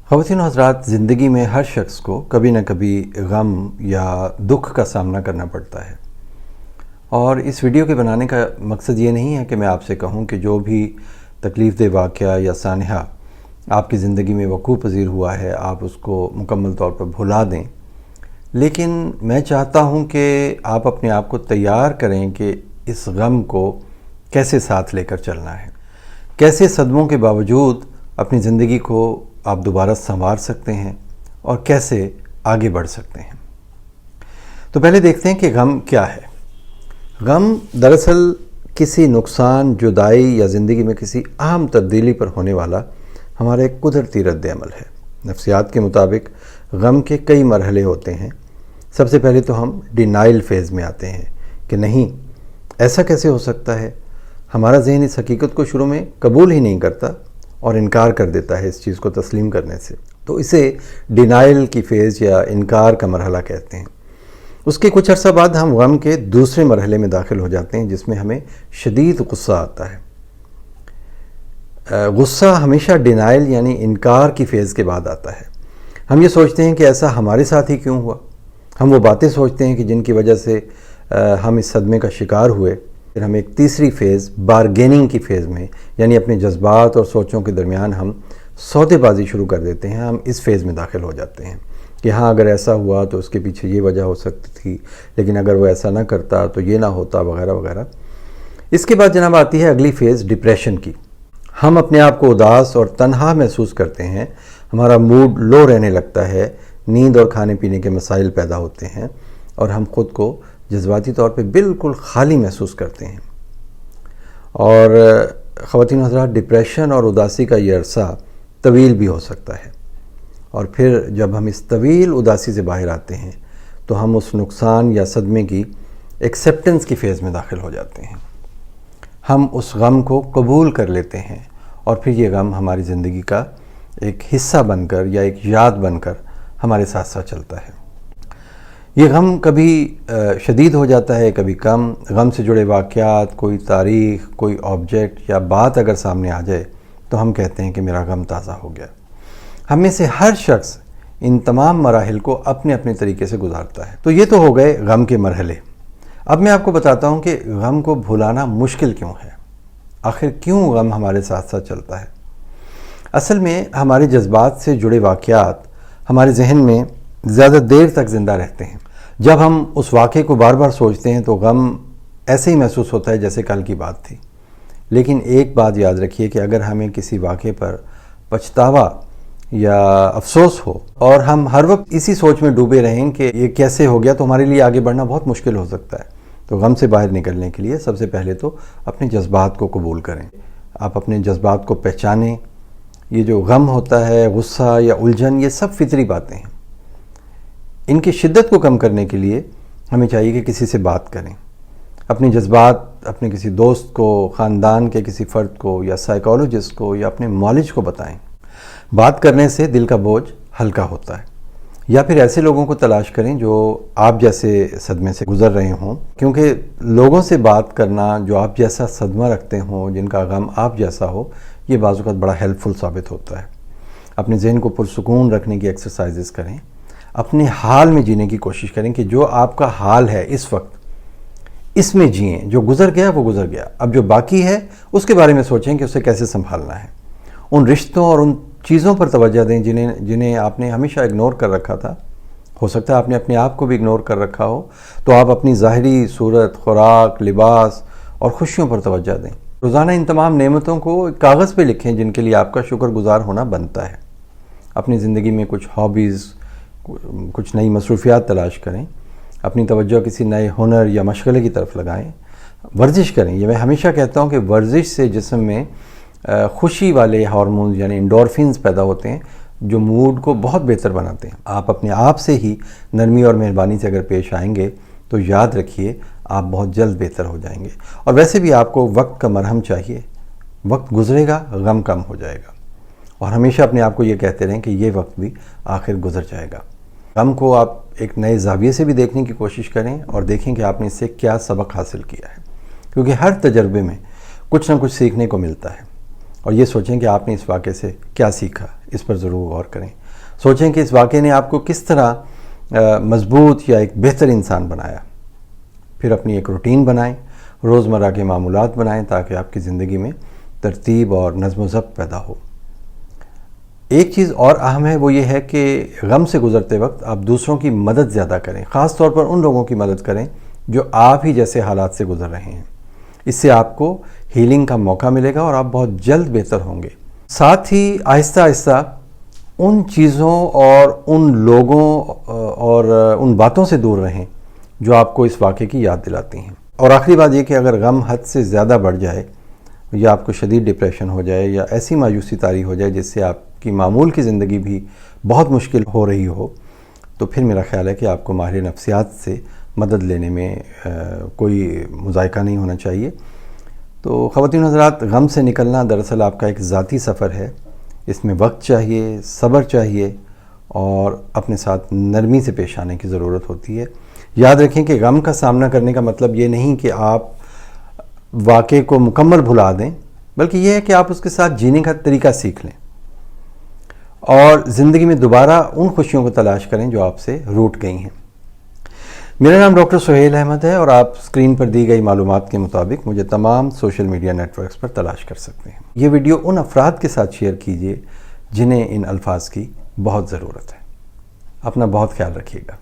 خواتین و حضرات، زندگی میں ہر شخص کو کبھی نہ کبھی غم یا دکھ کا سامنا کرنا پڑتا ہے، اور اس ویڈیو کے بنانے کا مقصد یہ نہیں ہے کہ میں آپ سے کہوں کہ جو بھی تکلیف دہ واقعہ یا سانحہ آپ کی زندگی میں وقوع پذیر ہوا ہے آپ اس کو مکمل طور پر بھلا دیں، لیکن میں چاہتا ہوں کہ آپ اپنے آپ کو تیار کریں کہ اس غم کو کیسے ساتھ لے کر چلنا ہے، کیسے صدموں کے باوجود اپنی زندگی کو آپ دوبارہ سنوار سکتے ہیں اور کیسے آگے بڑھ سکتے ہیں۔ تو پہلے دیکھتے ہیں کہ غم کیا ہے۔ غم دراصل کسی نقصان، جدائی یا زندگی میں کسی اہم تبدیلی پر ہونے والا ہمارا ایک قدرتی رد عمل ہے۔ نفسیات کے مطابق غم کے کئی مرحلے ہوتے ہیں۔ سب سے پہلے تو ہم ڈینائل فیز میں آتے ہیں کہ نہیں، ایسا کیسے ہو سکتا ہے۔ ہمارا ذہن اس حقیقت کو شروع میں قبول ہی نہیں کرتا اور انکار کر دیتا ہے اس چیز کو تسلیم کرنے سے، تو اسے ڈینائل کی فیز یا انکار کا مرحلہ کہتے ہیں۔ اس کے کچھ عرصہ بعد ہم غم کے دوسرے مرحلے میں داخل ہو جاتے ہیں جس میں ہمیں شدید غصہ آتا ہے۔ غصہ ہمیشہ ڈینائل یعنی انکار کی فیز کے بعد آتا ہے۔ ہم یہ سوچتے ہیں کہ ایسا ہمارے ساتھ ہی کیوں ہوا۔ ہم وہ باتیں سوچتے ہیں کہ جن کی وجہ سے ہم اس صدمے کا شکار ہوئے۔ پھر ہم ایک تیسری فیز بارگیننگ کی فیز میں، یعنی اپنے جذبات اور سوچوں کے درمیان ہم سودے بازی شروع کر دیتے ہیں۔ ہم اس فیز میں داخل ہو جاتے ہیں کہ ہاں، اگر ایسا ہوا تو اس کے پیچھے یہ وجہ ہو سکتی تھی، لیکن اگر وہ ایسا نہ کرتا تو یہ نہ ہوتا، وغیرہ وغیرہ۔ اس کے بعد جناب آتی ہے اگلی فیز ڈپریشن کی۔ ہم اپنے آپ کو اداس اور تنہا محسوس کرتے ہیں، ہمارا موڈ لو رہنے لگتا ہے، نیند اور کھانے پینے کے مسائل پیدا ہوتے ہیں اور ہم خود کو جذباتی طور پہ بالکل خالی محسوس کرتے ہیں۔ اور خواتین و حضرات، ڈپریشن اور اداسی کا یہ عرصہ طویل بھی ہو سکتا ہے، اور پھر جب ہم اس طویل اداسی سے باہر آتے ہیں تو ہم اس نقصان یا صدمے کی ایکسیپٹنس کی فیز میں داخل ہو جاتے ہیں۔ ہم اس غم کو قبول کر لیتے ہیں اور پھر یہ غم ہماری زندگی کا ایک حصہ بن کر یا ایک یاد بن کر ہمارے ساتھ ساتھ چلتا ہے۔ یہ غم کبھی شدید ہو جاتا ہے، کبھی کم۔ غم سے جڑے واقعات، کوئی تاریخ، کوئی آبجیکٹ یا بات اگر سامنے آ جائے تو ہم کہتے ہیں کہ میرا غم تازہ ہو گیا۔ ہم میں سے ہر شخص ان تمام مراحل کو اپنے اپنے طریقے سے گزارتا ہے۔ تو یہ تو ہو گئے غم کے مرحلے۔ اب میں آپ کو بتاتا ہوں کہ غم کو بھلانا مشکل کیوں ہے، آخر کیوں غم ہمارے ساتھ ساتھ چلتا ہے۔ اصل میں ہمارے جذبات سے جڑے واقعات ہمارے ذہن میں زیادہ دیر تک زندہ رہتے ہیں۔ جب ہم اس واقعے کو بار بار سوچتے ہیں تو غم ایسے ہی محسوس ہوتا ہے جیسے کل کی بات تھی۔ لیکن ایک بات یاد رکھیے کہ اگر ہمیں کسی واقعے پر پچھتاوا یا افسوس ہو اور ہم ہر وقت اسی سوچ میں ڈوبے رہیں کہ یہ کیسے ہو گیا، تو ہمارے لیے آگے بڑھنا بہت مشکل ہو سکتا ہے۔ تو غم سے باہر نکلنے کے لیے سب سے پہلے تو اپنے جذبات کو قبول کریں، آپ اپنے جذبات کو پہچانیں۔ یہ جو غم ہوتا ہے، غصہ یا الجھن، یہ سب فطری باتیں ہیں۔ ان کی شدت کو کم کرنے کے لیے ہمیں چاہیے کہ کسی سے بات کریں، اپنے جذبات اپنے کسی دوست کو، خاندان کے کسی فرد کو یا سائیکالوجسٹ کو یا اپنے معالج کو بتائیں۔ بات کرنے سے دل کا بوجھ ہلکا ہوتا ہے۔ یا پھر ایسے لوگوں کو تلاش کریں جو آپ جیسے صدمے سے گزر رہے ہوں، کیونکہ لوگوں سے بات کرنا جو آپ جیسا صدمہ رکھتے ہوں، جن کا غم آپ جیسا ہو، یہ بعض اوقات بڑا ہیلپ فل ثابت ہوتا ہے۔ اپنے ذہن کو پرسکون رکھنے کی ایکسرسائزز کریں، اپنے حال میں جینے کی کوشش کریں کہ جو آپ کا حال ہے اس وقت، اس میں جئیں۔ جو گزر گیا وہ گزر گیا، اب جو باقی ہے اس کے بارے میں سوچیں کہ اسے کیسے سنبھالنا ہے۔ ان رشتوں اور ان چیزوں پر توجہ دیں جنہیں آپ نے ہمیشہ اگنور کر رکھا تھا۔ ہو سکتا ہے آپ نے اپنے آپ کو بھی اگنور کر رکھا ہو، تو آپ اپنی ظاہری صورت، خوراک، لباس اور خوشیوں پر توجہ دیں۔ روزانہ ان تمام نعمتوں کو کاغذ پہ لکھیں جن کے لیے آپ کا شکر گزار ہونا بنتا ہے۔ اپنی زندگی میں کچھ ہابیز، کچھ نئی مصروفیات تلاش کریں، اپنی توجہ کسی نئے ہنر یا مشغلے کی طرف لگائیں، ورزش کریں۔ یہ میں ہمیشہ کہتا ہوں کہ ورزش سے جسم میں خوشی والے ہارمونز یعنی انڈورفنز پیدا ہوتے ہیں جو موڈ کو بہت بہتر بناتے ہیں۔ آپ اپنے آپ سے ہی نرمی اور مہربانی سے اگر پیش آئیں گے تو یاد رکھیے آپ بہت جلد بہتر ہو جائیں گے۔ اور ویسے بھی آپ کو وقت کا مرہم چاہیے، وقت گزرے گا، غم کم ہو جائے گا، اور ہمیشہ اپنے آپ کو یہ کہتے رہیں کہ یہ وقت بھی آخر گزر جائے گا۔ غم کو آپ ایک نئے زاویے سے بھی دیکھنے کی کوشش کریں اور دیکھیں کہ آپ نے اس سے کیا سبق حاصل کیا ہے، کیونکہ ہر تجربے میں کچھ نہ کچھ سیکھنے کو ملتا ہے۔ اور یہ سوچیں کہ آپ نے اس واقعے سے کیا سیکھا، اس پر ضرور غور کریں۔ سوچیں کہ اس واقعے نے آپ کو کس طرح مضبوط یا ایک بہتر انسان بنایا۔ پھر اپنی ایک روٹین بنائیں، روزمرہ کے معمولات بنائیں تاکہ آپ کی زندگی میں ترتیب اور نظم و ضبط پیدا ہو۔ ایک چیز اور اہم ہے، وہ یہ ہے کہ غم سے گزرتے وقت آپ دوسروں کی مدد زیادہ کریں، خاص طور پر ان لوگوں کی مدد کریں جو آپ ہی جیسے حالات سے گزر رہے ہیں۔ اس سے آپ کو ہیلنگ کا موقع ملے گا اور آپ بہت جلد بہتر ہوں گے۔ ساتھ ہی آہستہ آہستہ ان چیزوں اور ان لوگوں اور ان باتوں سے دور رہیں جو آپ کو اس واقعے کی یاد دلاتی ہیں۔ اور آخری بات یہ کہ اگر غم حد سے زیادہ بڑھ جائے یا آپ کو شدید ڈپریشن ہو جائے یا ایسی مایوسی طاری ہو جائے جس سے آپ کی معمول کی زندگی بھی بہت مشکل ہو رہی ہو، تو پھر میرا خیال ہے کہ آپ کو ماہر نفسیات سے مدد لینے میں کوئی مذائقہ نہیں ہونا چاہیے۔ تو خواتین و حضرات، غم سے نکلنا دراصل آپ کا ایک ذاتی سفر ہے۔ اس میں وقت چاہیے، صبر چاہیے اور اپنے ساتھ نرمی سے پیش آنے کی ضرورت ہوتی ہے۔ یاد رکھیں کہ غم کا سامنا کرنے کا مطلب یہ نہیں کہ آپ واقعے کو مکمل بھلا دیں، بلکہ یہ ہے کہ آپ اس کے ساتھ جینے کا طریقہ سیکھ لیں اور زندگی میں دوبارہ ان خوشیوں کو تلاش کریں جو آپ سے روٹ گئی ہیں۔ میرا نام ڈاکٹر سہیل احمد ہے اور آپ اسکرین پر دی گئی معلومات کے مطابق مجھے تمام سوشل میڈیا نیٹ ورکس پر تلاش کر سکتے ہیں۔ یہ ویڈیو ان افراد کے ساتھ شیئر کیجیے جنہیں ان الفاظ کی بہت ضرورت ہے۔ اپنا بہت خیال رکھیے گا۔